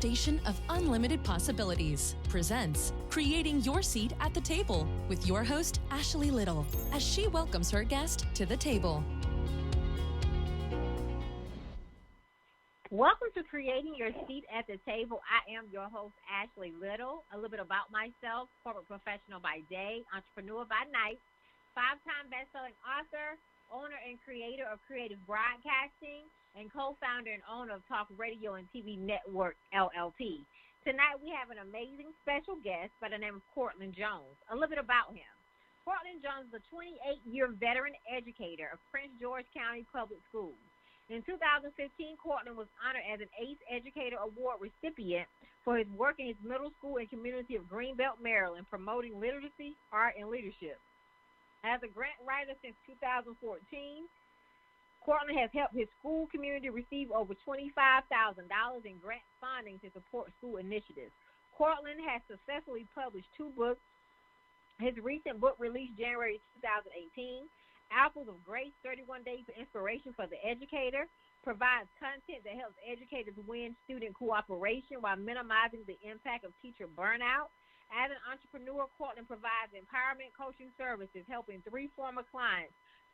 station of unlimited possibilities, presents Creating Your Seat at the Table with your host, Ashley Little, as she welcomes her guest to the table. Welcome to Creating Your Seat at the Table. I am your host, Ashley Little. A little bit about myself: corporate professional by day, entrepreneur by night, 5-time best-selling author, owner and creator of Creative Broadcasting, and co-founder and owner of Talk Radio and TV Network, LLP. Tonight we have an amazing special guest by the name of Cortland Jones. A little bit about him. Cortland Jones is a 28-year veteran educator of Prince George County Public Schools. In 2015, Cortland was honored as an ACE Educator Award recipient for his work in his middle school and community of Greenbelt, Maryland, promoting literacy, art, and leadership. As a grant writer since 2014, Cortland has helped his school community receive over $25,000 in grant funding to support school initiatives. Cortland has successfully published 2 books. His recent book, released January 2018, Apples of Grace, 31 Days of Inspiration for the Educator, provides content that helps educators win student cooperation while minimizing the impact of teacher burnout. As an entrepreneur, Cortland provides empowerment coaching services, helping 3 former clients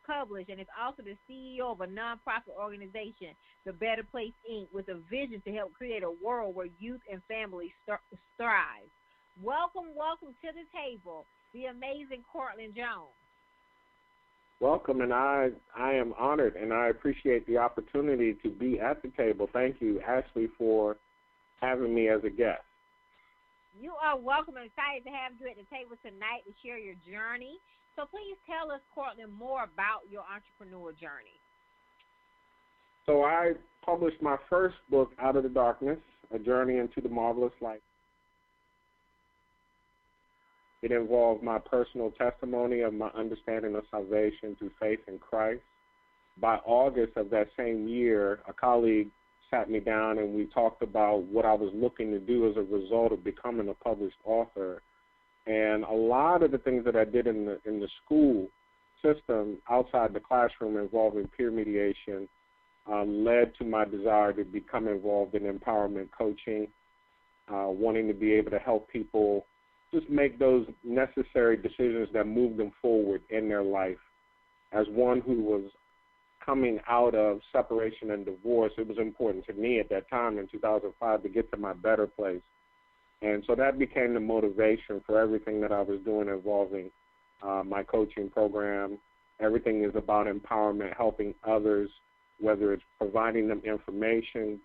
publish, and is also the CEO of a nonprofit organization, The Better Place, Inc., with a vision to help create a world where youth and families thrive. Welcome to the table, the amazing Cortland Jones. Welcome, and I am honored, and I appreciate the opportunity to be at the table. Thank you, Ashley, for having me as a guest. You are welcome. I'm excited to have you at the table tonight to share your journey. So please tell us, Cortland, more about your entrepreneur journey. So I published my first book, Out of the Darkness, A Journey into the Marvelous Light. It involved my personal testimony of my understanding of salvation through faith in Christ. By August of that same year, a colleague sat me down and we talked about what I was looking to do as a result of becoming a published author. And a lot of the things that I did in the school system outside the classroom involving peer mediation led to my desire to become involved in empowerment coaching, wanting to be able to help people just make those necessary decisions that move them forward in their life. As one who was coming out of separation and divorce, it was important to me at that time in 2005 to get to my better place. And so that became the motivation for everything that I was doing involving my coaching program. Everything is about empowerment, helping others, whether it's providing them information,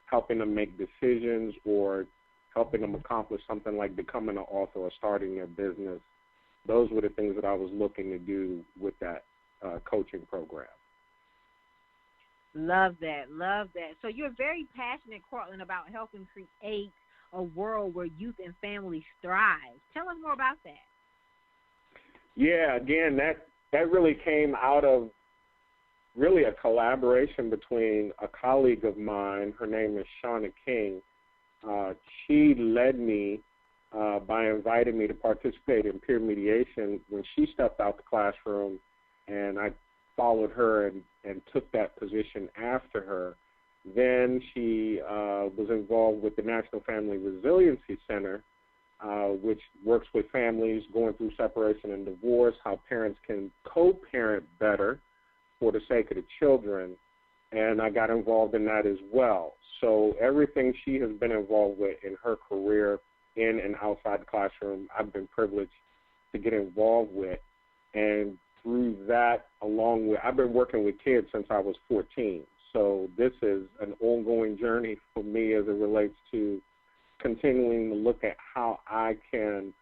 helping them make decisions, or helping them accomplish something like becoming an author or starting their business. Those were the things that I was looking to do with that coaching program. Love that. So you're very passionate, Cortland, about helping create a world where youth and families thrive. Tell us more about that. Yeah, again, that really came out of really a collaboration between a colleague of mine. Her name is Shauna King. She led me by inviting me to participate in peer mediation when she stepped out the classroom, and I followed her and took that position after her. Then she was involved with the National Family Resiliency Center, which works with families going through separation and divorce, how parents can co-parent better for the sake of the children, and I got involved in that as well. So everything she has been involved with in her career in and outside the classroom, I've been privileged to get involved with. And through that, I've been working with kids since I was 14. So this is an ongoing journey for me as it relates to continuing to look at how I can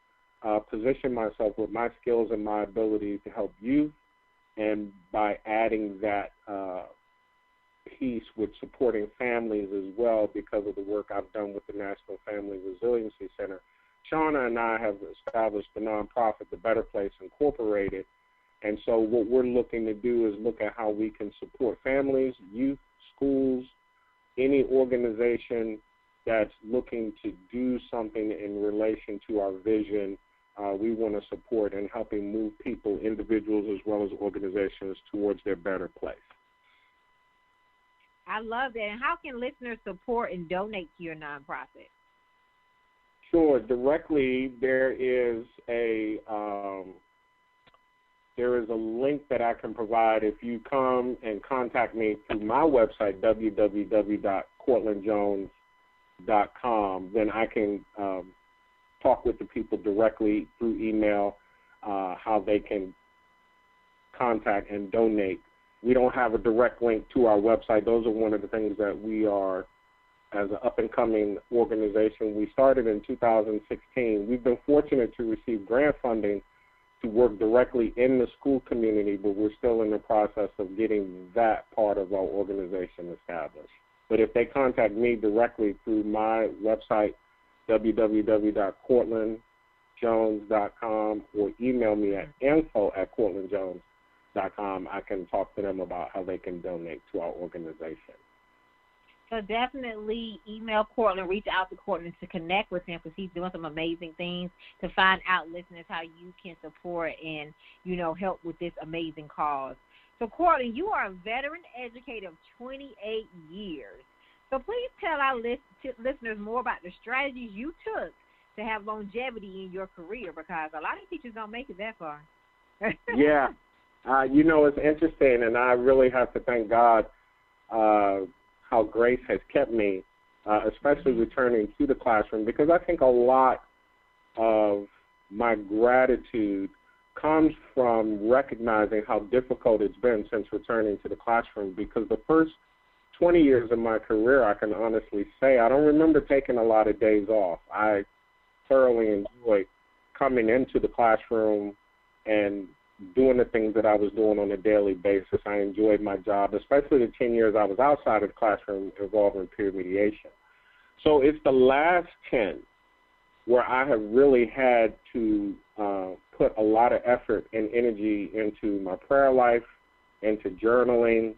position myself with my skills and my ability to help youth, and by adding that piece with supporting families as well because of the work I've done with the National Family Resiliency Center. Shauna and I have established the nonprofit, The Better Place Incorporated, and so what we're looking to do is look at how we can support families, youth, schools, any organization that's looking to do something in relation to our vision. We want to support in helping move people, individuals as well as organizations, towards their better place. I love that. And how can listeners support and donate to your nonprofit? Sure. Directly, there is a link that I can provide. If you come and contact me through my website, www.cortlandjones.com, then I can talk with the people directly through email, how they can contact and donate. We don't have a direct link to our website. Those are one of the things that we are, as an up-and-coming organization. We started in 2016. We've been fortunate to receive grant funding to work directly in the school community, but we're still in the process of getting that part of our organization established. But if they contact me directly through my website, www.cortlandjones.com, or email me at info@cortlandjones.com, I can talk to them about how they can donate to our organization. So definitely email Cortland, reach out to Cortland to connect with him, because he's doing some amazing things to find out, listeners, how you can support and, help with this amazing cause. So, Cortland, you are a veteran educator of 28 years. So please tell our listeners more about the strategies you took to have longevity in your career, because a lot of teachers don't make it that far. Yeah. It's interesting, and I really have to thank God how grace has kept me, especially returning to the classroom, because I think a lot of my gratitude comes from recognizing how difficult it's been since returning to the classroom, because the first 20 years of my career, I can honestly say, I don't remember taking a lot of days off. I thoroughly enjoyed coming into the classroom and doing the things that I was doing on a daily basis. I enjoyed my job, especially the 10 years I was outside of the classroom involving peer mediation. So it's the last 10 where I have really had to put a lot of effort and energy into my prayer life, into journaling,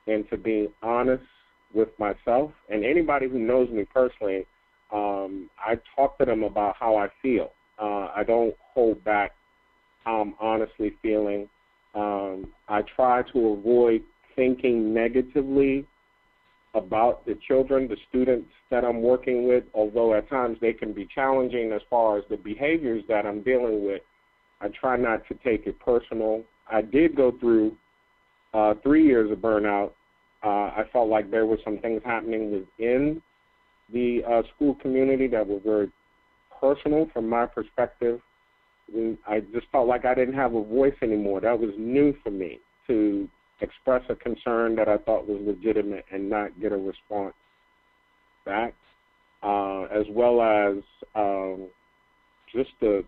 into being honest with myself. And anybody who knows me personally, I talk to them about how I feel. I don't hold back how I'm honestly feeling. I try to avoid thinking negatively about the children, the students that I'm working with, although at times they can be challenging as far as the behaviors that I'm dealing with. I try not to take it personal. I did go through 3 years of burnout. I felt like there were some things happening within the school community that were very personal from my perspective. I just felt like I didn't have a voice anymore. That was new for me, to express a concern that I thought was legitimate and not get a response back, as well as just the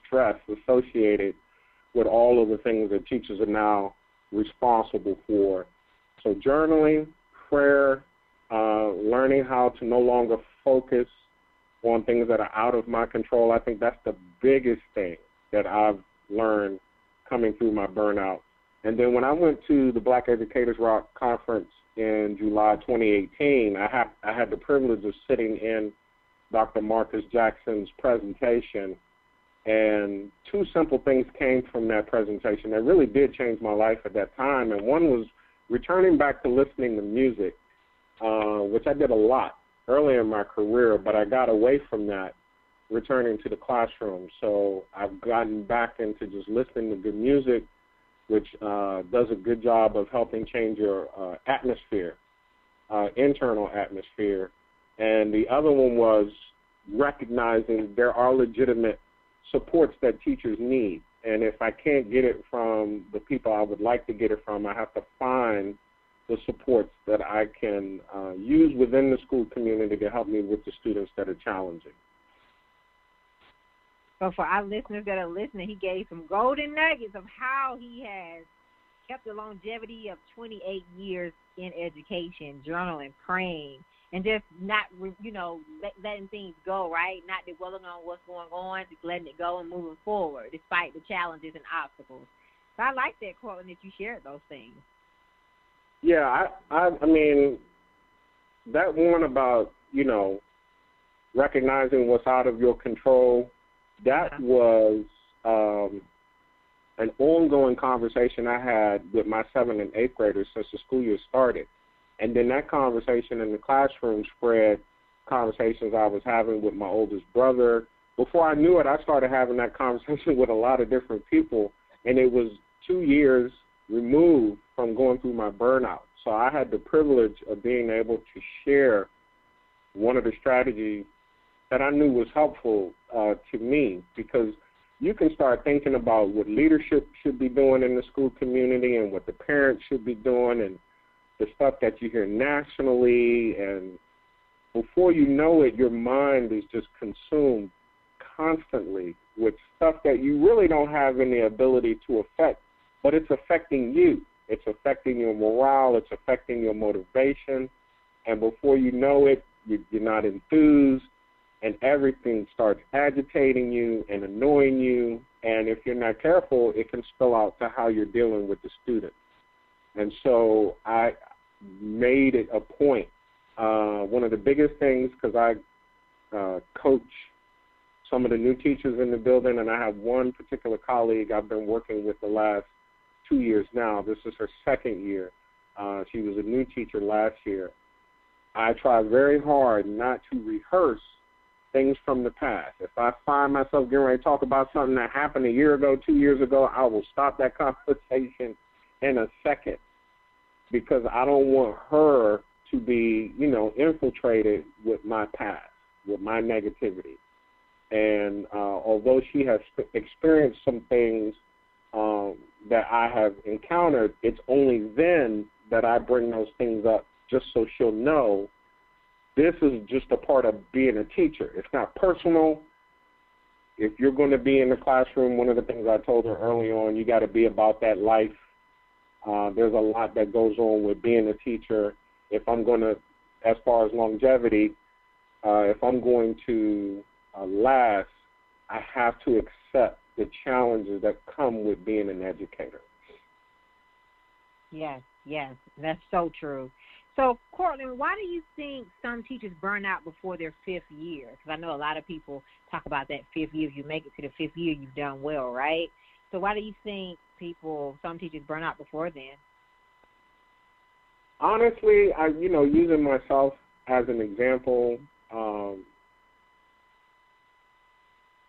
stress associated with all of the things that teachers are now responsible for. So journaling, prayer, learning how to no longer focus on things that are out of my control. I think that's the biggest thing that I've learned coming through my burnout. And then when I went to the Black Educators Rock Conference in July 2018, I had the privilege of sitting in Dr. Marcus Jackson's presentation, and two simple things came from that presentation that really did change my life at that time. And one was returning back to listening to music, which I did a lot early in my career, but I got away from that returning to the classroom. So I've gotten back into just listening to good music, which does a good job of helping change your atmosphere, internal atmosphere. And the other one was recognizing there are legitimate supports that teachers need. And if I can't get it from the people I would like to get it from, I have to find the supports that I can use within the school community to help me with the students that are challenging. So for our listeners that are listening, he gave some golden nuggets of how he has kept the longevity of 28 years in education, journaling, praying, and just not, letting things go, right? Not dwelling on what's going on, just letting it go and moving forward despite the challenges and obstacles. So I like that, Cortland, that you shared those things. Yeah, I mean, that one about, recognizing what's out of your control, that was an ongoing conversation I had with my 7th and 8th graders since the school year started. And then that conversation in the classroom spread conversations I was having with my oldest brother. Before I knew it, I started having that conversation with a lot of different people, and it was 2 years removed from going through my burnout. So I had the privilege of being able to share one of the strategies that I knew was helpful to me, because you can start thinking about what leadership should be doing in the school community and what the parents should be doing and the stuff that you hear nationally, and before you know it, your mind is just consumed constantly with stuff that you really don't have any ability to affect, but it's affecting you. It's affecting your morale. It's affecting your motivation. And before you know it, you're not enthused, and everything starts agitating you and annoying you. And if you're not careful, it can spill out to how you're dealing with the student. And so I made it a point. One of the biggest things, because I coach some of the new teachers in the building, and I have one particular colleague I've been working with the last 2 years now. This is her second year. She was a new teacher last year. I try very hard not to rehearse things from the past. If I find myself getting ready to talk about something that happened a year ago, 2 years ago, I will stop that conversation in a second, because I don't want her to be, infiltrated with my past, with my negativity. And although she has experienced some things that I have encountered, it's only then that I bring those things up, just so she'll know this is just a part of being a teacher. It's not personal. If you're going to be in the classroom, one of the things I told her early on, you got to be about that life. There's a lot that goes on with being a teacher. If I'm going to, as far as longevity, if I'm going to last, I have to accept the challenges that come with being an educator. Yes, that's so true. So, Cortland, why do you think some teachers burn out before their fifth year? Because I know a lot of people talk about that fifth year. If you make it to the fifth year, you've done well, right? So why do you think some teachers burn out before then? Honestly, using myself as an example,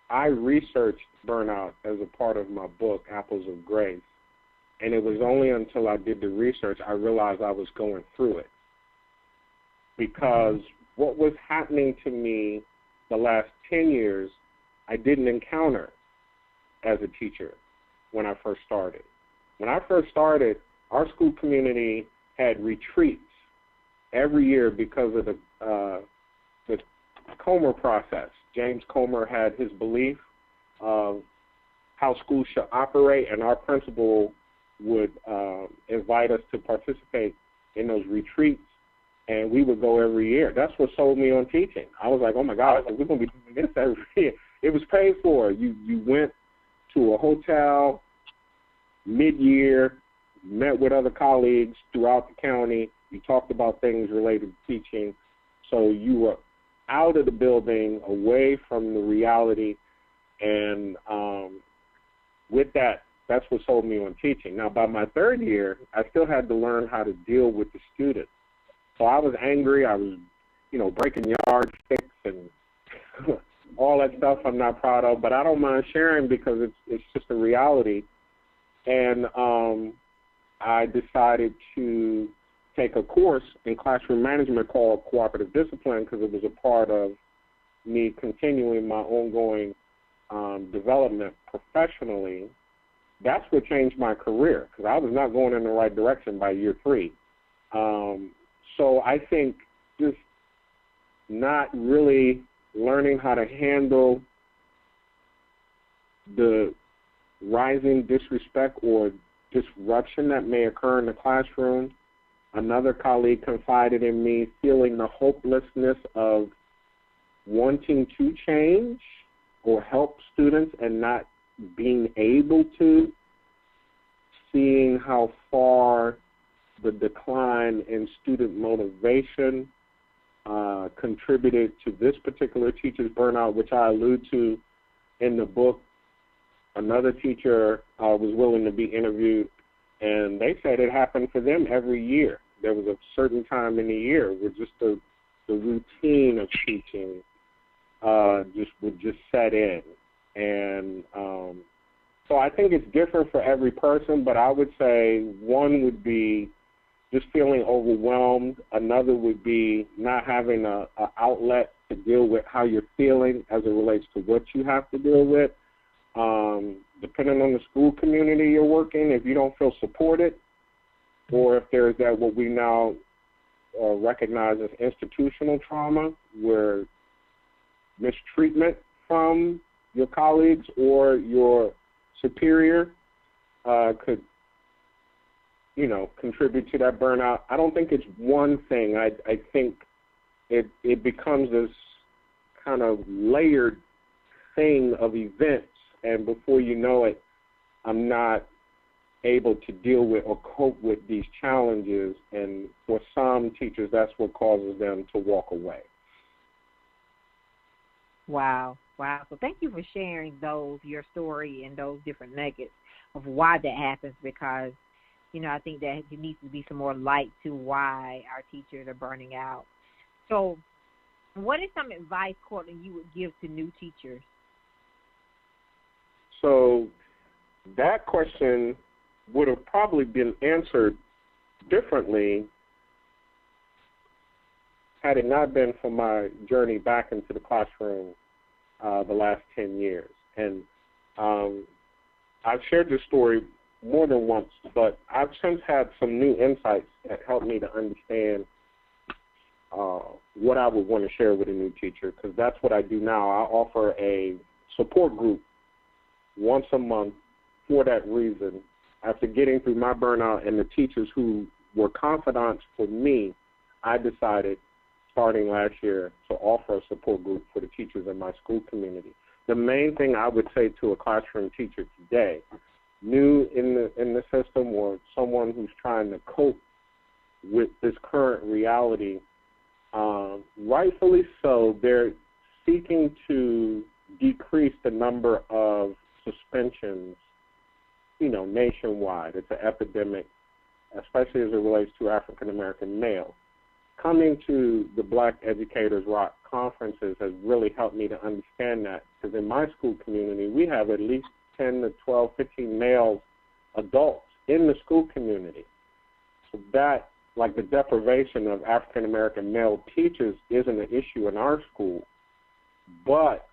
I researched burnout as a part of my book, Apples of Grace. And it was only until I did the research I realized I was going through it. Because what was happening to me the last 10 years, I didn't encounter as a teacher when I first started. When I first started, our school community had retreats every year because of the Comer process. James Comer had his belief of how schools should operate, and our principal would invite us to participate in those retreats, and we would go every year. That's what sold me on teaching. I was like, oh, my God, we're going to be doing this every year. It was paid for. You went to a hotel mid-year, met with other colleagues throughout the county. You talked about things related to teaching. So you were out of the building, away from the reality, and with that, that's what sold me on teaching. Now, by my third year, I still had to learn how to deal with the students. So I was angry. I was, breaking yardsticks and all that stuff I'm not proud of, but I don't mind sharing because it's just a reality. And I decided to take a course in classroom management called Cooperative Discipline, because it was a part of me continuing my ongoing development professionally. That's what changed my career, because I was not going in the right direction by year 3. So I think just not really learning how to handle the rising disrespect or disruption that may occur in the classroom. Another colleague confided in me feeling the hopelessness of wanting to change or help students and not being able to, seeing how far the decline in student motivation contributed to this particular teacher's burnout, which I allude to in the book. Another teacher was willing to be interviewed, and they said it happened for them every year. there was a certain time in the year where just the routine of teaching would just set in. And so I think it's different for every person, but I would say one would be just feeling overwhelmed. Another would be not having a outlet to deal with how you're feeling as it relates to what you have to deal with. Depending on the school community you're working, if you don't feel supported, or if there's that what we now recognize as institutional trauma, where mistreatment from your colleagues or your superior could, contribute to that burnout. I don't think it's one thing. I think it becomes this kind of layered thing of events, and before you know it, I'm not able to deal with or cope with these challenges, and for some teachers, that's what causes them to walk away. Wow. So thank you for sharing your story and those different nuggets of why that happens, because, I think that there needs to be some more light to why our teachers are burning out. So what is some advice, Cortland, you would give to new teachers? So that question would have probably been answered differently had it not been for my journey back into the classroom the last 10 years. And I've shared this story more than once, but I've since had some new insights that helped me to understand what I would want to share with a new teacher, because that's what I do now. I offer a support group once a month for that reason. After getting through my burnout and the teachers who were confidants for me, I decided starting last year to offer a support group for the teachers in my school community. The main thing I would say to a classroom teacher today, new in the system, or someone who's trying to cope with this current reality, rightfully so, they're seeking to decrease the number of suspensions, nationwide. It's an epidemic, especially as it relates to African American males. Coming to the Black Educators Rock conferences has really helped me to understand that, because in my school community, we have at least 10 to 12, 15 male adults in the school community. So that, like the deprivation of African American male teachers, isn't an issue in our school. But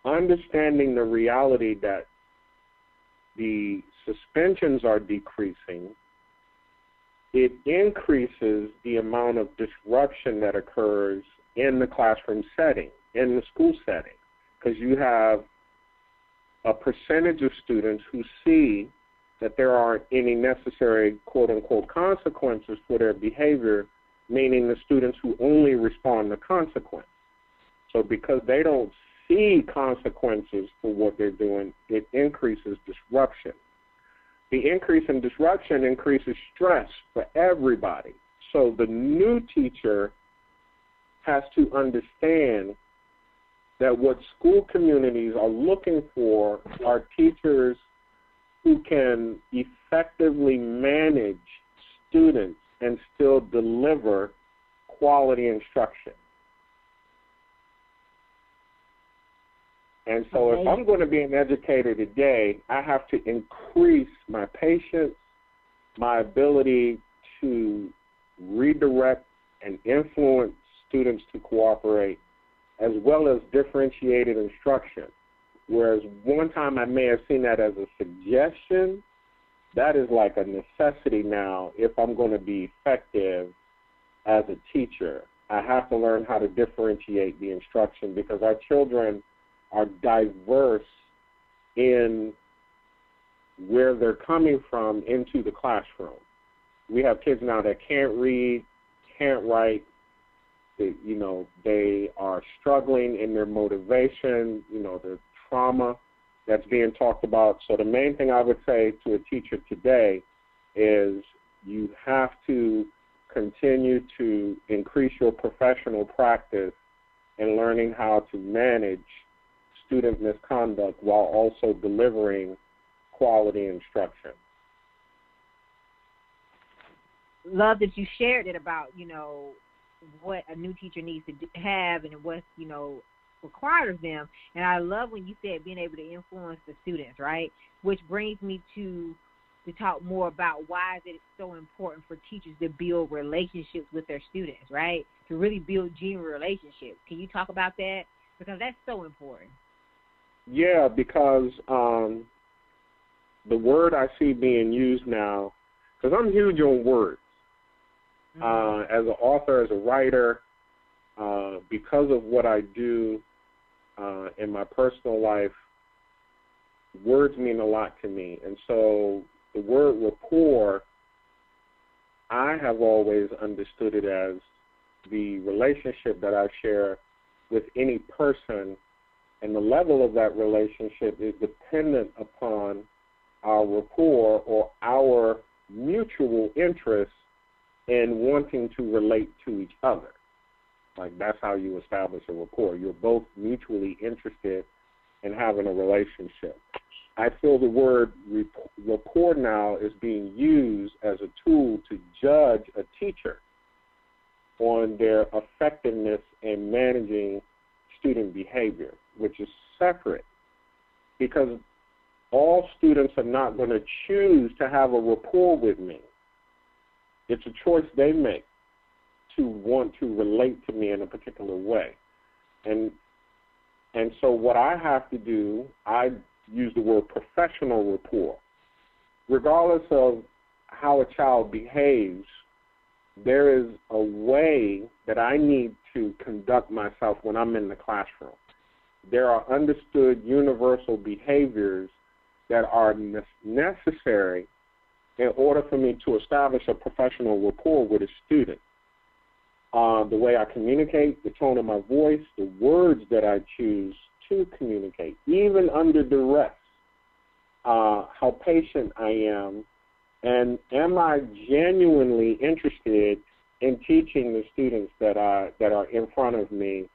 understanding the reality that the suspensions are decreasing, it increases the amount of disruption that occurs in the classroom setting, in the school setting, because you have a percentage of students who see that there aren't any necessary quote-unquote consequences for their behavior, meaning the students who only respond to consequence. So because they don't see consequences for what they're doing, it increases disruption. The increase in disruption increases stress for everybody. So the new teacher has to understand that what school communities are looking for are teachers who can effectively manage students and still deliver quality instruction. And so if I'm going to be an educator today, I have to increase my patience, my ability to redirect and influence students to cooperate, as well as differentiated instruction. Whereas one time I may have seen that as a suggestion, that is like a necessity now if I'm going to be effective as a teacher. I have to learn how to differentiate the instruction, because our children are diverse in where they're coming from into the classroom. We have kids now that can't read, can't write. They are struggling in their motivation, the trauma that's being talked about. So the main thing I would say to a teacher today is you have to continue to increase your professional practice in learning how to manage student misconduct while also delivering quality instruction. love that you shared it about, what a new teacher needs to have and what, requires them. And I love when you said being able to influence the students, right? Which brings me to talk more about why is it so important for teachers to build relationships with their students, right? To really build genuine relationships. Can you talk about that? Because that's so important. Yeah, because the word I see being used now, because I'm huge on words. As an author, as a writer, because of what I do in my personal life, words mean a lot to me. And so the word rapport, I have always understood it as the relationship that I share with any person, and the level of that relationship is dependent upon our rapport or our mutual interest in wanting to relate to each other. Like, that's how you establish a rapport. You're both mutually interested in having a relationship. I feel the word rapport now is being used as a tool to judge a teacher on their effectiveness in managing student behavior, which is separate, because all students are not going to choose to have a rapport with me. It's a choice they make to want to relate to me in a particular way. And so what I have to do, I use the word professional rapport. Regardless of how a child behaves, there is a way that I need to conduct myself when I'm in the classroom. There are understood universal behaviors that are necessary in order for me to establish a professional rapport with a student. The way I communicate, the tone of my voice, the words that I choose to communicate, even under duress, how patient I am, and am I genuinely interested in teaching the students that are in front of me,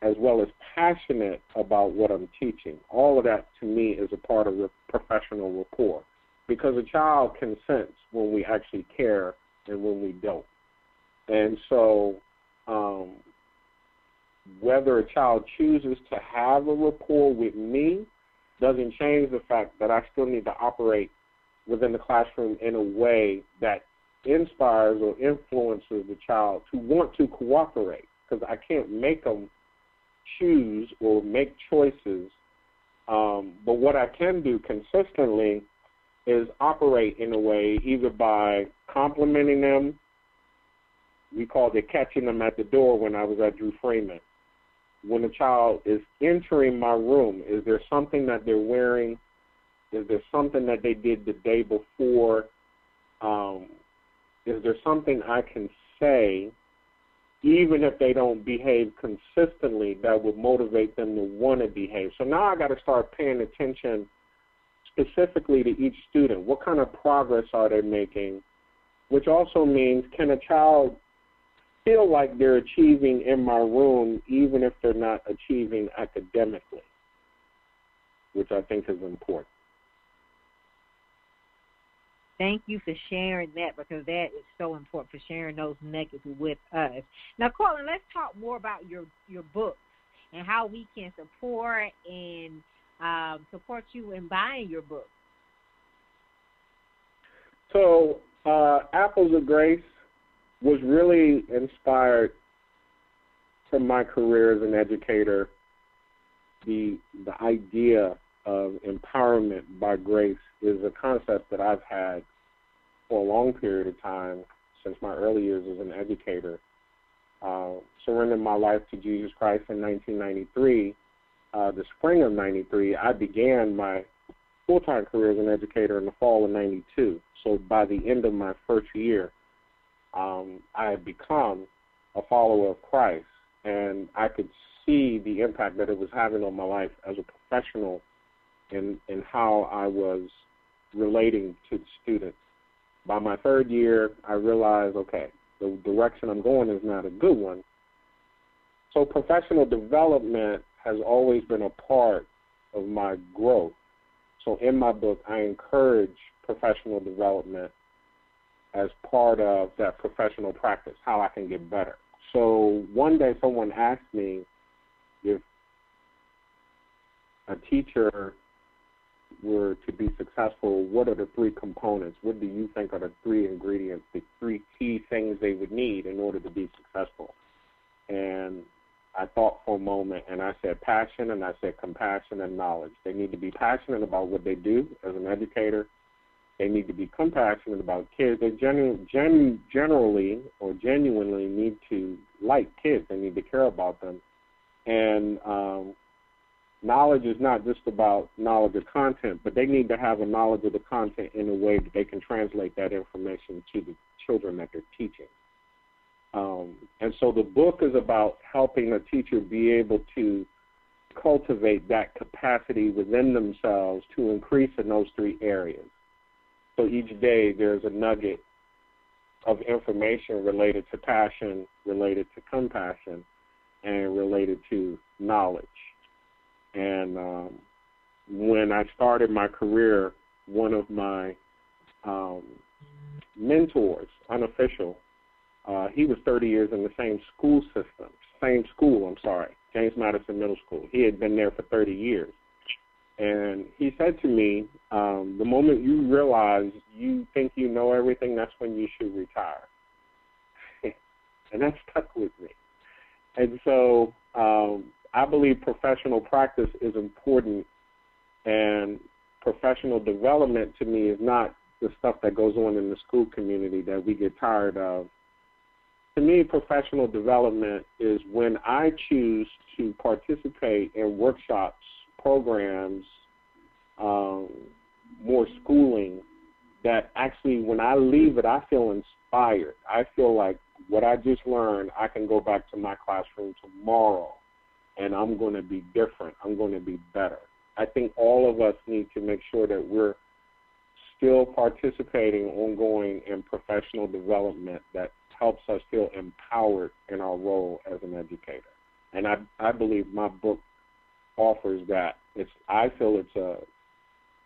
as well as passionate about what I'm teaching. All of that, to me, is a part of professional rapport, because a child can sense when we actually care and when we don't. And so whether a child chooses to have a rapport with me doesn't change the fact that I still need to operate within the classroom in a way that inspires or influences the child to want to cooperate, because I can't make them choose or make choices. But what I can do consistently is operate in a way either by complimenting them. We called it catching them at the door when I was at Drew Freeman. When a child is entering my room, is there something that they're wearing? Is there something that they did the day before? Is there something I can say, even if they don't behave consistently, that would motivate them to want to behave? So now I got to start paying attention specifically to each student. What kind of progress are they making? Which also means, can a child feel like they're achieving in my room even if they're not achieving academically, which I think is important. Thank you for sharing that, because that is so important, for sharing those nuggets with us. Now, Cortland, let's talk more about your books and how we can support you in buying your books. So, Apples of Grace was really inspired from my career as an educator. The idea of empowerment by grace is a concept that I've had for a long period of time, since my early years as an educator. Surrendered my life to Jesus Christ in 1993. The spring of 93, I began my full-time career as an educator in the fall of 92. So by the end of my first year, I had become a follower of Christ, and I could see the impact that it was having on my life as a professional in how I was relating to the students. By my third year, I realized, okay, the direction I'm going is not a good one. So professional development has always been a part of my growth. So in my book, I encourage professional development as part of that professional practice, how I can get better. So one day someone asked me if a teacher were to be successful, what are the three components? What do you think are the three ingredients, the three key things they would need in order to be successful? And I thought for a moment, and I said passion, and I said compassion and knowledge. They need to be passionate about what they do as an educator. They need to be compassionate about kids. They generally or genuinely need to like kids. They need to care about them. And knowledge is not just about knowledge of content, but they need to have a knowledge of the content in a way that they can translate that information to the children that they're teaching. And so the book is about helping a teacher be able to cultivate that capacity within themselves to increase in those three areas. So each day there's a nugget of information related to passion, related to compassion, and related to knowledge. And when I started my career, one of my mentors, unofficial, he was 30 years in the same school, James Madison Middle School. He had been there for 30 years. And he said to me, the moment you realize you think you know everything, that's when you should retire. And that stuck with me. And so I believe professional practice is important, and professional development to me is not the stuff that goes on in the school community that we get tired of. To me, professional development is when I choose to participate in workshops, programs, more schooling, that actually when I leave it, I feel inspired. I feel like what I just learned, I can go back to my classroom tomorrow, and I'm going to be different. I'm going to be better. I think all of us need to make sure that we're still participating ongoing in professional development that helps us feel empowered in our role as an educator. And I believe my book offers that. I feel it's a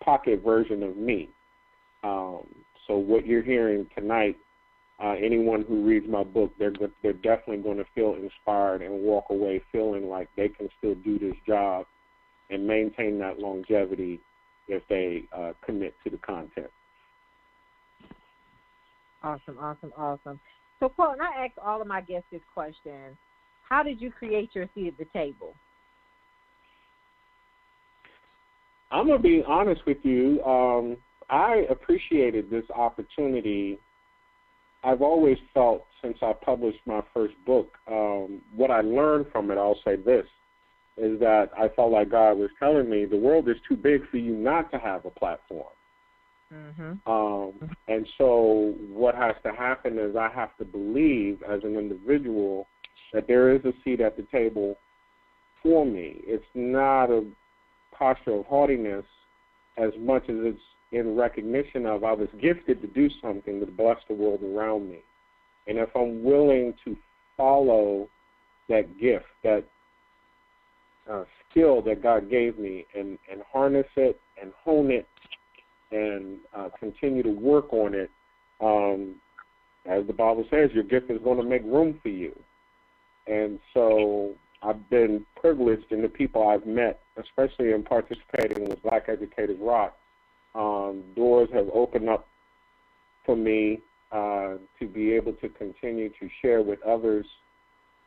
pocket version of me. So what you're hearing tonight, anyone who reads my book, they're definitely going to feel inspired and walk away feeling like they can still do this job and maintain that longevity if they commit to the content. Awesome. So, Cortland, I ask all of my guests this question. How did you create your seat at the table? I'm going to be honest with you. I appreciated this opportunity. I've always felt since I published my first book, what I learned from it, I'll say this, is that I felt like God was telling me the world is too big for you not to have a platform. And so what has to happen is I have to believe as an individual that there is a seat at the table for me. It's not a posture of haughtiness as much as it's in recognition of I was gifted to do something to bless the world around me. And if I'm willing to follow that gift, that skill that God gave me and harness it and hone it and continue to work on it, as the Bible says, your gift is going to make room for you. And so I've been privileged in the people I've met, especially in participating with Black Educators Rock. Doors have opened up for me to be able to continue to share with others.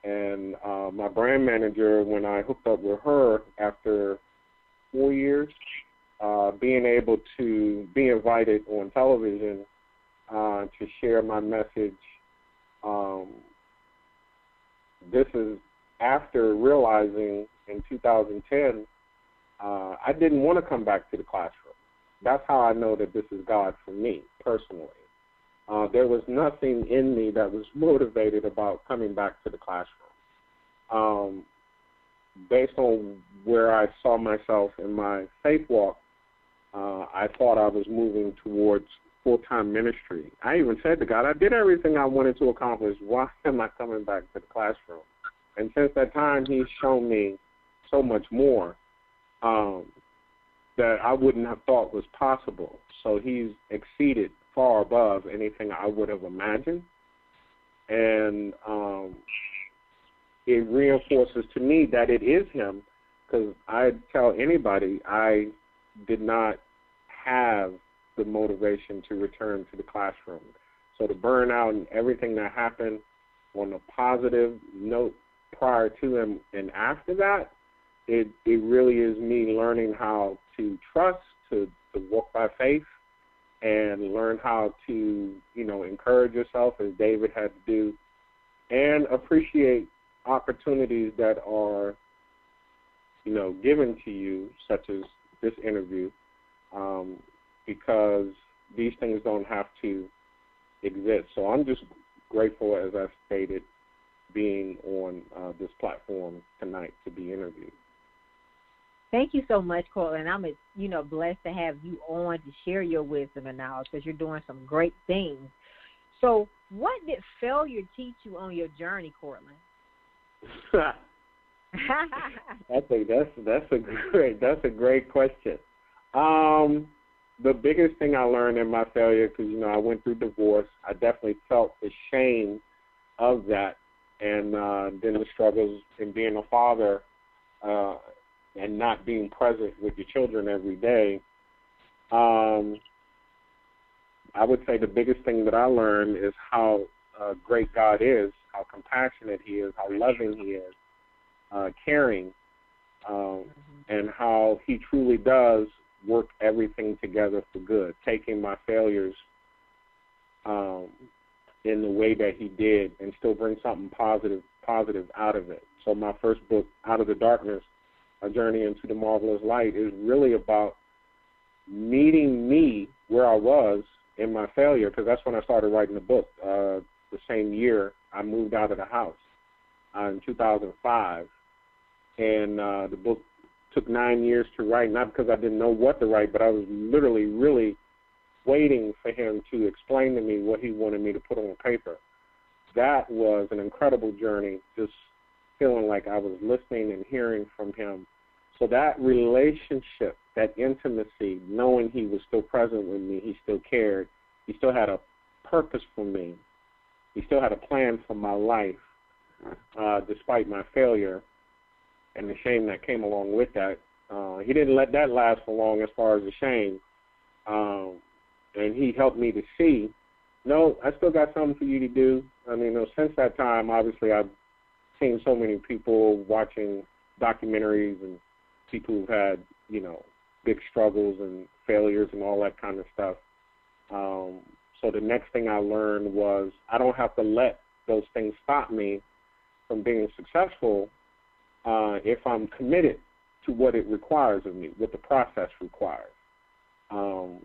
And my brand manager, when I hooked up with her after 4 years, being able to be invited on television to share my message, this is after realizing in 2010 I didn't want to come back to the classroom. That's how I know that this is God for me personally. There was nothing in me that was motivated about coming back to the classroom. Based on where I saw myself in my faith walk, I thought I was moving towards full-time ministry. I even said to God, I did everything I wanted to accomplish. Why am I coming back to the classroom? And since that time, he's shown me so much more that I wouldn't have thought was possible. So he's exceeded far above anything I would have imagined. And it reinforces to me that it is him, because I tell anybody I did not have the motivation to return to the classroom. So the burnout and everything that happened on a positive note prior to and after that, it really is me learning how to trust, to walk by faith, and learn how to, encourage yourself as David had to do, and appreciate opportunities that are, given to you, such as this interview, because these things don't have to exist. So I'm just grateful, as I stated, being on this platform tonight to be interviewed. Thank you so much, Cortland. I'm, blessed to have you on to share your wisdom and knowledge, because you're doing some great things. So, what did failure teach you on your journey, Cortland? That's a great question. The biggest thing I learned in my failure, because I went through divorce, I definitely felt the shame of that, and then the struggles in being a father. And not being present with your children every day, I would say the biggest thing that I learned is how great God is, how compassionate He is, how loving He is, caring, and how He truly does work everything together for good, taking my failures in the way that He did and still bring something positive out of it. So my first book, Out of the Darkness, A Journey into the Marvelous Light, is really about meeting me where I was in my failure, because that's when I started writing the book. The same year I moved out of the house in 2005, and the book took 9 years to write, not because I didn't know what to write, but I was literally really waiting for him to explain to me what he wanted me to put on paper. That was an incredible journey, just feeling like I was listening and hearing from him. So that relationship, that intimacy, knowing he was still present with me, he still cared, he still had a purpose for me, he still had a plan for my life, despite my failure and the shame that came along with that. He didn't let that last for long as far as the shame, and he helped me to see, no, I still got something for you to do. I mean, since that time, obviously, I've seen so many people watching documentaries and people who've had, big struggles and failures and all that kind of stuff. So the next thing I learned was I don't have to let those things stop me from being successful if I'm committed to what it requires of me, what the process requires. To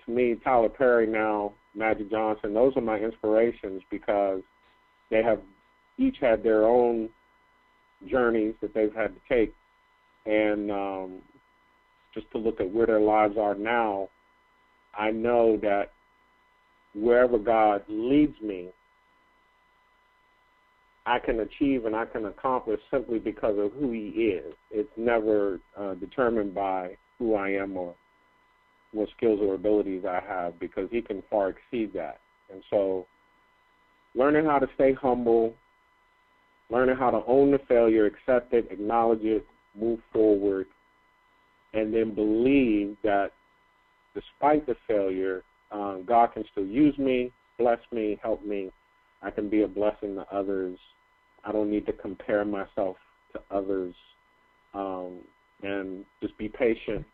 me, Tyler Perry now, Magic Johnson, those are my inspirations, because they have each had their own journeys that they've had to take, and just to look at where their lives are now, I know that wherever God leads me, I can achieve and I can accomplish simply because of who He is. It's never determined by who I am or what skills or abilities I have, because He can far exceed that. And so learning how to stay humble, learning how to own the failure, accept it, acknowledge it, move forward, and then believe that despite the failure, God can still use me, bless me, help me. I can be a blessing to others. I don't need to compare myself to others, and just be patient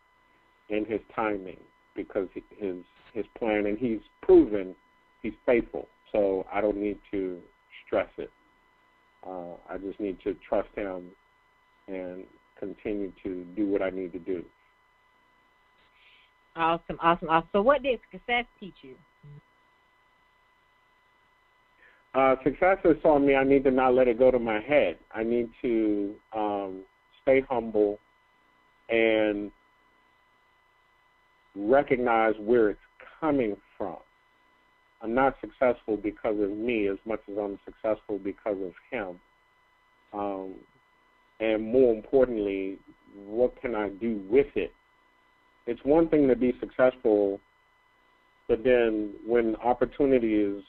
in His timing, because His plan, and He's proven He's faithful. So I don't need to stress it. I just need to trust Him and continue to do what I need to do. Awesome. So what did success teach you? Success has taught me I need to not let it go to my head. I need to stay humble and recognize where it's coming from. I'm not successful because of me as much as I'm successful because of Him. And more importantly, what can I do with it? It's one thing to be successful But then when opportunity is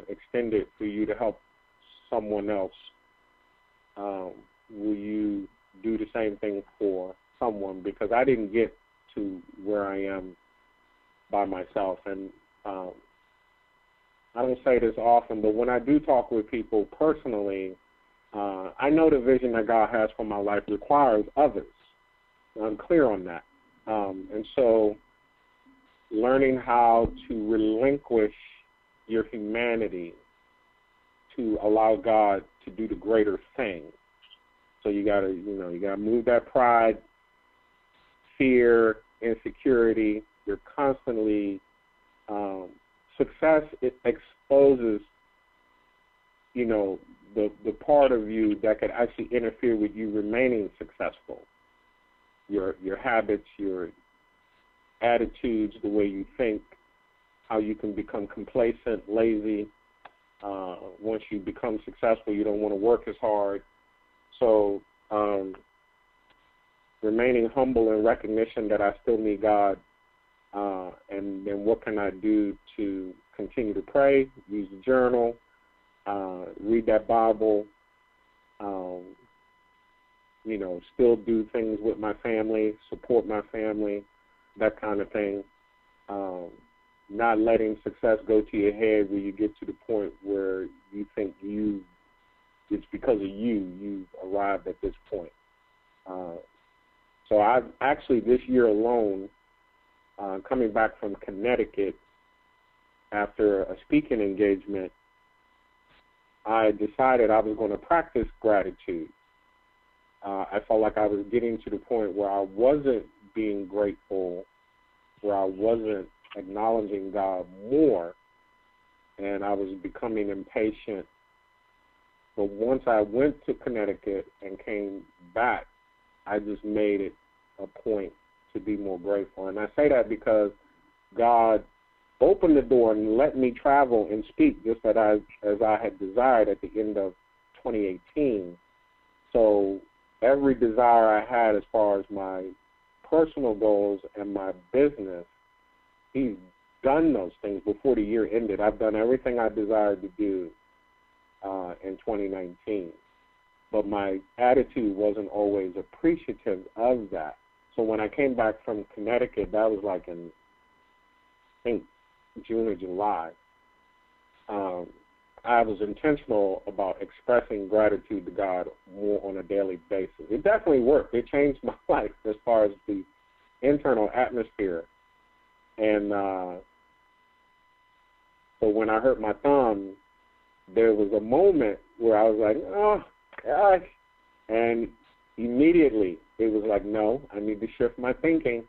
extended for you to help someone else, will you do the same thing for someone? Because I didn't get to where I am by myself. And I don't say this often, but when I do talk with people personally, I know the vision that God has for my life requires others. I'm clear on that. And so learning how to relinquish your humanity to allow God to do the greater thing. So you gotta move that pride, fear, insecurity. You're constantly success. It exposes, the part of you that could actually interfere with you remaining successful. Your habits, your attitudes, the way you think, how you can become complacent, lazy. Once you become successful, you don't want to work as hard. So remaining humble in recognition that I still need God, and then what can I do to continue to pray, use the journal, read that Bible, still do things with my family, support my family, that kind of thing. Not letting success go to your head where you get to the point where you think it's because of you've arrived at this point. So I've actually this year alone, coming back from Connecticut after a speaking engagement, I decided I was going to practice gratitude. I felt like I was getting to the point where I wasn't being grateful, where I wasn't acknowledging God more, and I was becoming impatient. But once I went to Connecticut and came back, I just made it a point to be more grateful. And I say that because God opened the door and let me travel and speak just as I had desired at the end of 2018. So every desire I had as far as my personal goals and my business, He's done those things before the year ended. I've done everything I desired to do in 2019. But my attitude wasn't always appreciative of that. So when I came back from Connecticut, that was like in, I think, June or July, I was intentional about expressing gratitude to God more on a daily basis. It definitely worked. It changed my life as far as the internal atmosphere. And so when I hurt my thumb, there was a moment where I was like, oh, gosh. And immediately it was like, no, I need to shift my thinking.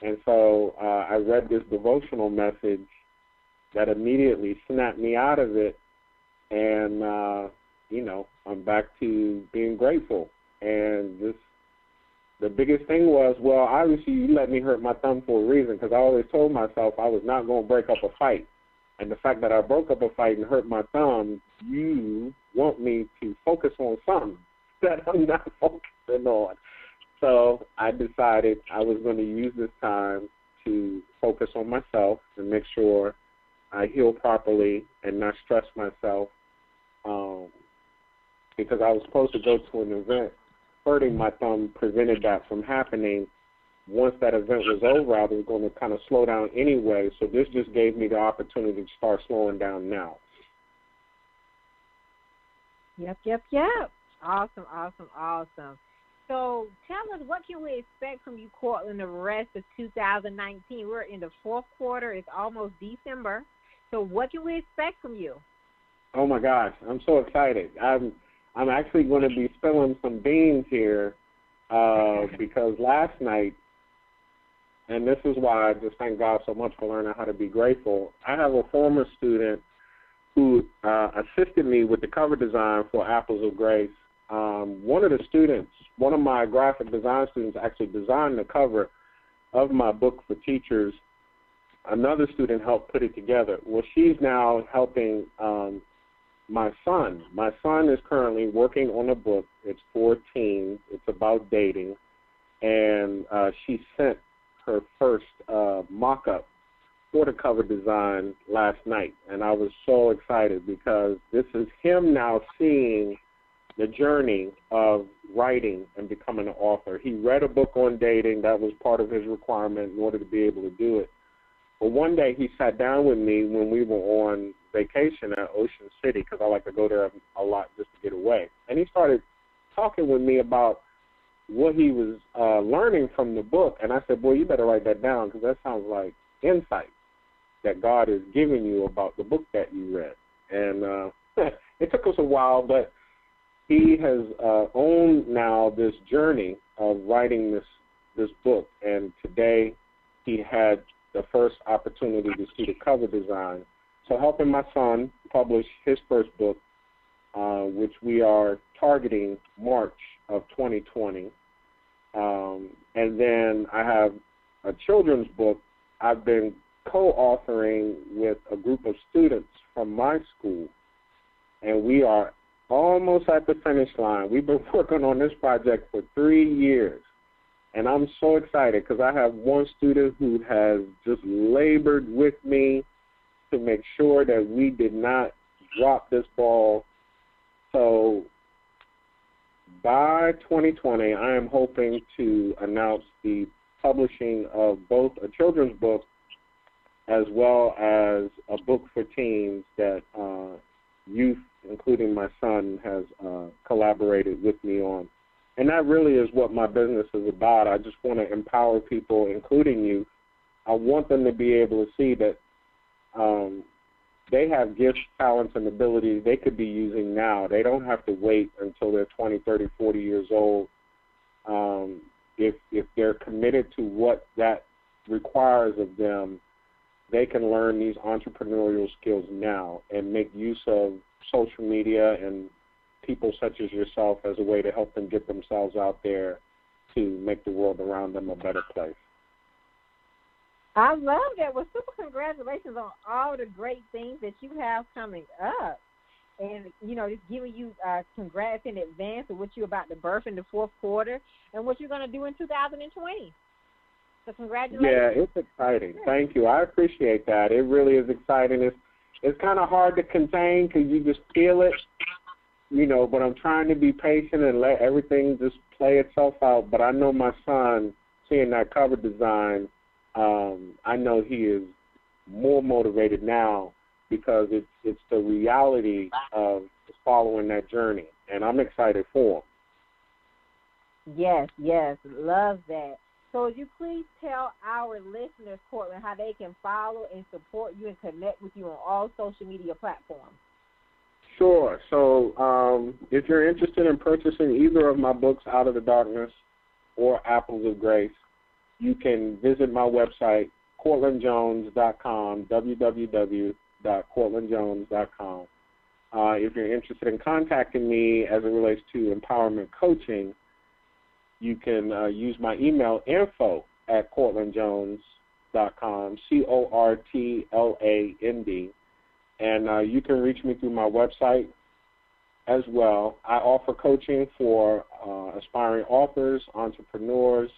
And so I read this devotional message that immediately snapped me out of it. And, I'm back to being grateful. And just the biggest thing was, well, obviously you let me hurt my thumb for a reason, because I always told myself I was not going to break up a fight. And the fact that I broke up a fight and hurt my thumb, you want me to focus on something that I'm not focusing on. So I decided I was going to use this time to focus on myself and make sure I heal properly and not stress myself, because I was supposed to go to an event. Hurting my thumb prevented that from happening. Once that event was over, I was going to kind of slow down anyway, so this just gave me the opportunity to start slowing down now. Yep. Awesome. So tell us, what can we expect from you, Cortland, the rest of 2019? We're in the fourth quarter. It's almost December. So what can we expect from you? Oh, my gosh. I'm so excited. I'm actually going to be spilling some beans here because last night, and this is why I just thank God so much for learning how to be grateful, I have a former student who assisted me with the cover design for Apples of Grace. One of my graphic design students actually designed the cover of my book for teachers. Another student helped put it together. Well, she's now helping my son. My son is currently working on a book. It's for teens. It's about dating. And she sent her first mock-up for the cover design last night, and I was so excited because this is him now seeing the journey of writing and becoming an author. He read a book on dating. That was part of his requirement in order to be able to do it. But one day he sat down with me when we were on vacation at Ocean City, because I like to go there a lot just to get away. And he started talking with me about what he was learning from the book. And I said, boy, you better write that down, because that sounds like insight that God is giving you about the book that you read. And it took us a while, but he has owned now this journey of writing this book. And today he had the first opportunity to see the cover design. So helping my son publish his first book, which we are targeting March of 2020. And then I have a children's book I've been co-authoring with a group of students from my school, and we are almost at the finish line. We've been working on this project for 3 years, and I'm so excited because I have one student who has just labored with me to make sure that we did not drop this ball. So by 2020, I am hoping to announce the publishing of both a children's book as well as a book for teens that youth, including my son, has collaborated with me on. And that really is what my business is about. I just want to empower people, including youth. I want them to be able to see that they have gifts, talents, and abilities they could be using now. They don't have to wait until they're 20, 30, 40 years old. If they're committed to what that requires of them, they can learn these entrepreneurial skills now and make use of social media and people such as yourself as a way to help them get themselves out there to make the world around them a better place. I love that. Well, super congratulations on all the great things that you have coming up. And, you know, just giving you congrats in advance of what you're about to birth in the fourth quarter and what you're going to do in 2020. So congratulations. Yeah, it's exciting. Thank you. I appreciate that. It really is exciting. It's kind of hard to contain because you just feel it, you know, but I'm trying to be patient and let everything just play itself out. But I know my son, seeing that cover design, I know he is more motivated now because it's the reality of following that journey, and I'm excited for him. Yes, love that. So would you please tell our listeners, Cortland, how they can follow and support you and connect with you on all social media platforms? Sure. So if you're interested in purchasing either of my books, Out of the Darkness or Apples of Grace, you can visit my website, cortlandjones.com, www.cortlandjones.com. If you're interested in contacting me as it relates to empowerment coaching, you can use my email, info@cortlandjones.com, CORTLAND, and you can reach me through my website as well. I offer coaching for aspiring authors, entrepreneurs,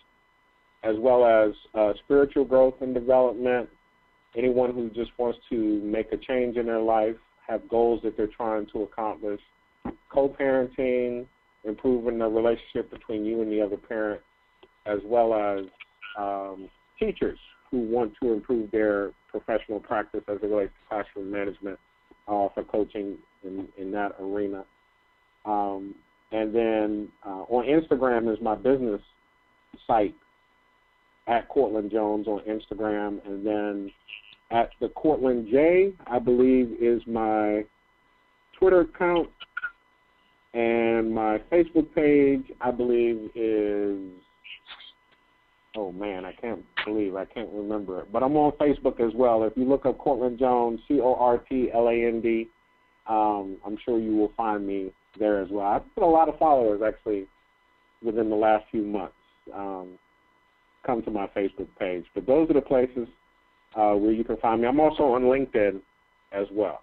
as well as spiritual growth and development, anyone who just wants to make a change in their life, have goals that they're trying to accomplish, co-parenting, improving the relationship between you and the other parent, as well as teachers who want to improve their professional practice as it relates to classroom management. I offer coaching in that arena. And then on Instagram is my business site, at Cortland Jones on Instagram, and then at the Cortland J, I believe, is my Twitter account, and my Facebook page, I believe, is, oh man, I can't remember it, but I'm on Facebook as well. If you look up Cortland Jones, CORTLAND, I'm sure you will find me there as well. I've put a lot of followers actually within the last few months. Come to my Facebook page. But those are the places where you can find me. I'm also on LinkedIn as well.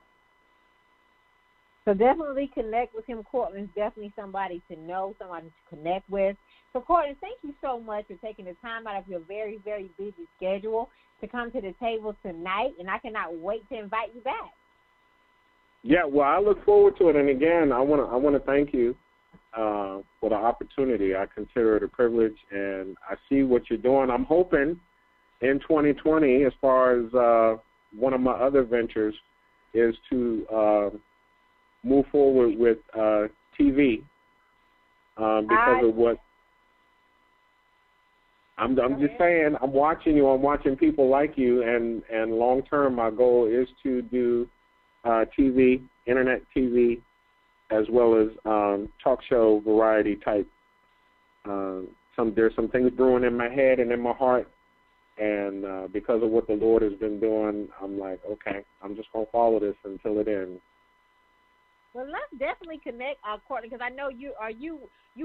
So definitely connect with him. Cortland's definitely somebody to know, somebody to connect with. So, Cortland, thank you so much for taking the time out of your very, very busy schedule to come to the table tonight, and I cannot wait to invite you back. Yeah, well, I look forward to it. And again, I want to thank you for the opportunity. I consider it a privilege, and I see what you're doing. I'm hoping in 2020, as far as one of my other ventures, is to move forward with TV because of what I'm just saying. I'm watching you. I'm watching people like you, and long term, my goal is to do TV, internet TV, as well as talk show variety type. There's some things brewing in my head and in my heart, and because of what the Lord has been doing, I'm like, okay, I'm just gonna follow this until it ends. Well, let's definitely connect, Cortland, because I know you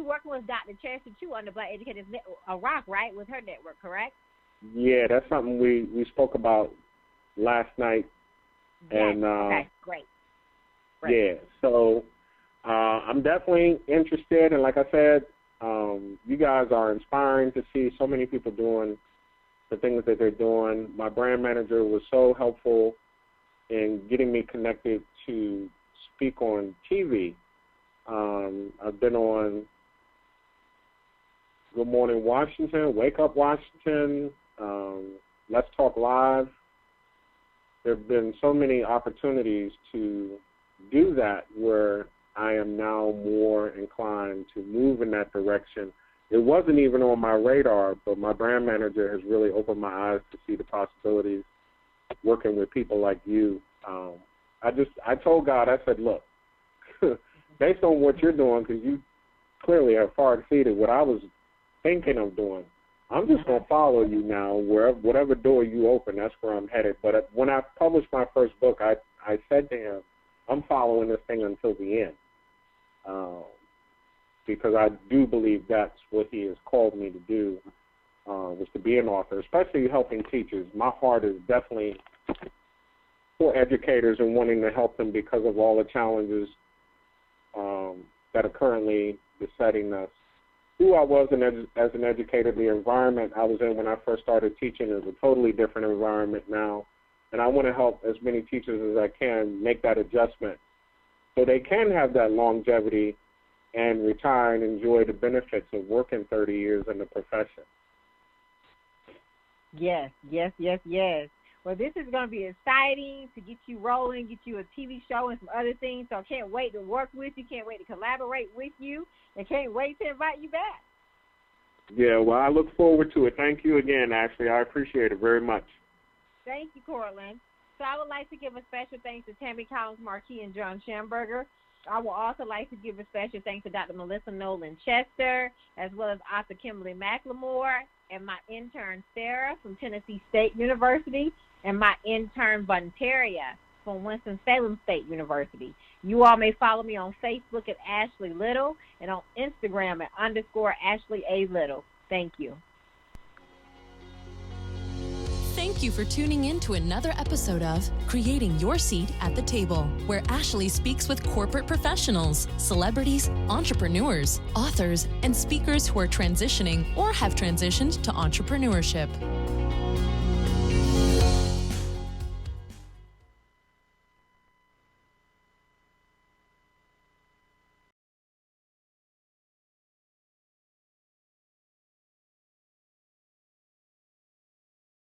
working with Dr. Chester too on the Black Educators Rock, right, with her network, correct? Yeah, that's something we spoke about last night. Yes. And okay, great. Yeah, so I'm definitely interested, and like I said, you guys are inspiring to see so many people doing the things that they're doing. My brand manager was so helpful in getting me connected to speak on TV. I've been on Good Morning Washington, Wake Up Washington, Let's Talk Live. There have been so many opportunities to do that where I am now more inclined to move in that direction. It wasn't even on my radar, but my brand manager has really opened my eyes to see the possibilities working with people like you. I told God, I said, look, based on what you're doing, because you clearly have far exceeded what I was thinking of doing, I'm just going to follow you now. Whatever door you open, that's where I'm headed. But when I published my first book, I said to him, I'm following this thing until the end, because I do believe that's what he has called me to do, was to be an author, especially helping teachers. My heart is definitely for educators and wanting to help them because of all the challenges that are currently besetting us. Who I was as an educator, the environment I was in when I first started teaching is a totally different environment now, and I want to help as many teachers as I can make that adjustment so they can have that longevity and retire and enjoy the benefits of working 30 years in the profession. Yes. Well, this is going to be exciting to get you rolling, get you a TV show and some other things. So I can't wait to work with you, can't wait to collaborate with you, and can't wait to invite you back. Yeah, well, I look forward to it. Thank you again, Ashley. I appreciate it very much. Thank you, Cortland. So I would like to give a special thanks to Tammy Collins-Marquis and John Schamberger. I would also like to give a special thanks to Dr. Melissa Nolan-Chester, as well as author Kimberly McLemore, and my intern, Sarah, from Tennessee State University, and my intern, Buntaria, from Winston-Salem State University. You all may follow me on Facebook at Ashley Little and on Instagram at _Ashley A. Little. Thank you. Thank you for tuning in to another episode of Creating Your Seat at the Table, where Ashley speaks with corporate professionals, celebrities, entrepreneurs, authors, and speakers who are transitioning or have transitioned to entrepreneurship.